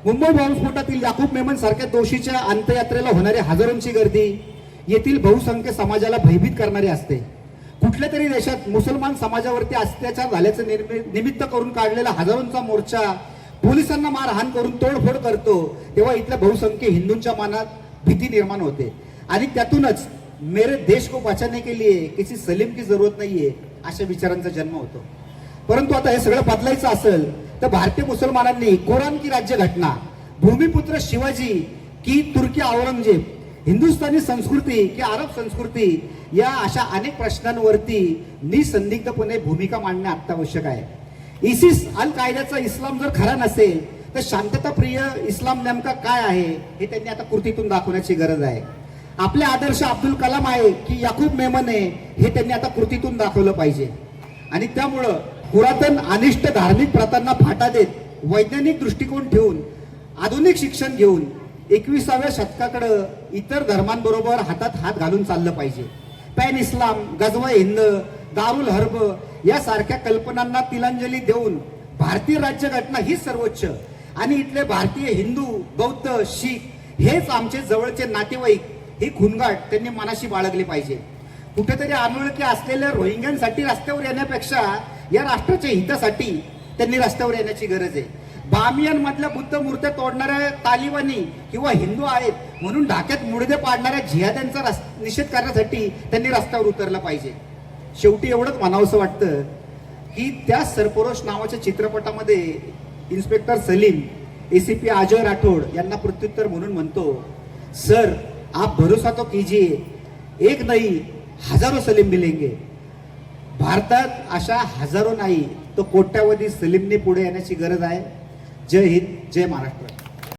मुंबई बॉम्बस्फोटातील याकूब मेमन सारख्या दोषीच्या अंत्ययात्रेला होणारी हजारोंची गर्दी येथील बहुसंख्य समाजाला भयभीत करणारी असते. कुठल्या तरी देशात मुसलमान समाजावरती अत्याचार झाल्याचं निमित्त करून काढलेला हजारोंचा मोर्चा पोलिसांना मारहाण करून तोडफोड करतो तेव्हा इथल्या बहुसंख्य हिंदूंच्या मनात भीती निर्माण होते आणि त्यातूनच मेरे देश को बचाने के लिए किसी सलीम की जरूरत नाहीये अशा विचारांचा जन्म होतो. परंतु आता हे सगळं बदलायचं असेल तर भारतीय मुसलमानांनी कुरान की राज्यघटना, भूमिपुत्र शिवाजी की तुर्की औरंगजेब, हिंदुस्थानी संस्कृती की अरब संस्कृती या अशा अनेक प्रश्नांवरती निसंदिग्धपणे भूमिका मांडणे अत्यावश्यक आहे. इसिस अल कायद्याचा इस्लाम जर खरा नसेल तर शांतताप्रिय इस्लाम नेमका काय आहे हे त्यांनी आता कृतीतून दाखवण्याची गरज आहे. आपले आदर्श अब्दुल कलाम आहे की याकूब मेमन आहे हे त्यांनी आता कृतीतून दाखवलं पाहिजे. आणि त्यामुळं पुरातन अनिष्ट धार्मिक प्रथांना फाटा देत वैज्ञानिक दृष्टिकोन ठेवून आधुनिक शिक्षण घेऊन 21व्या शतकाकडे इतर धर्मांबरोबर हातात हात घालून चाललं पाहिजे. पॅन इस्लाम, गजवा हिंद, दारुल हर्ब यासारख्या कल्पनांना तिलांजली देऊन भारतीय राज्यघटना ही सर्वोच्च आणि इथले भारतीय हिंदू, बौद्ध, शीख हेच आमचे जवळचे नातेवाईक ही खुणगाट त्यांनी मनाशी बाळगली पाहिजे. कुठेतरी अनोळखी असलेल्या रोहिंग्यांसाठी रस्त्यावर येण्यापेक्षा या राष्ट्राच्या हितासाठी त्यांनी रस्त्यावर येण्याची गरज आहे. बामियान मधल्या बुद्ध मूर्त्या तोडणाऱ्या तालिबानी किंवा हिंदू आहेत म्हणून ढाक्यात मुडदे पाडणाऱ्या जिहाद्यांचा निषेध करण्यासाठी त्यांनी रस्त्यावर उतरलं पाहिजे. शेवटी एवढंच म्हणावंसं वाटतं की त्या सरफरोश नावाच्या चित्रपटामध्ये इन्स्पेक्टर सलीम एसीपी अजय राठोड यांना प्रत्युत्तर म्हणून म्हणतो, सर आप भरोसा तो कीजिए, एक नाही हजारो सलीम मिलेंगे. भारतात अशा हजारो नाही तो कोट्यावधी सलीमने पुढे येण्याची गरज आहे. जय हिंद, जय महाराष्ट्र.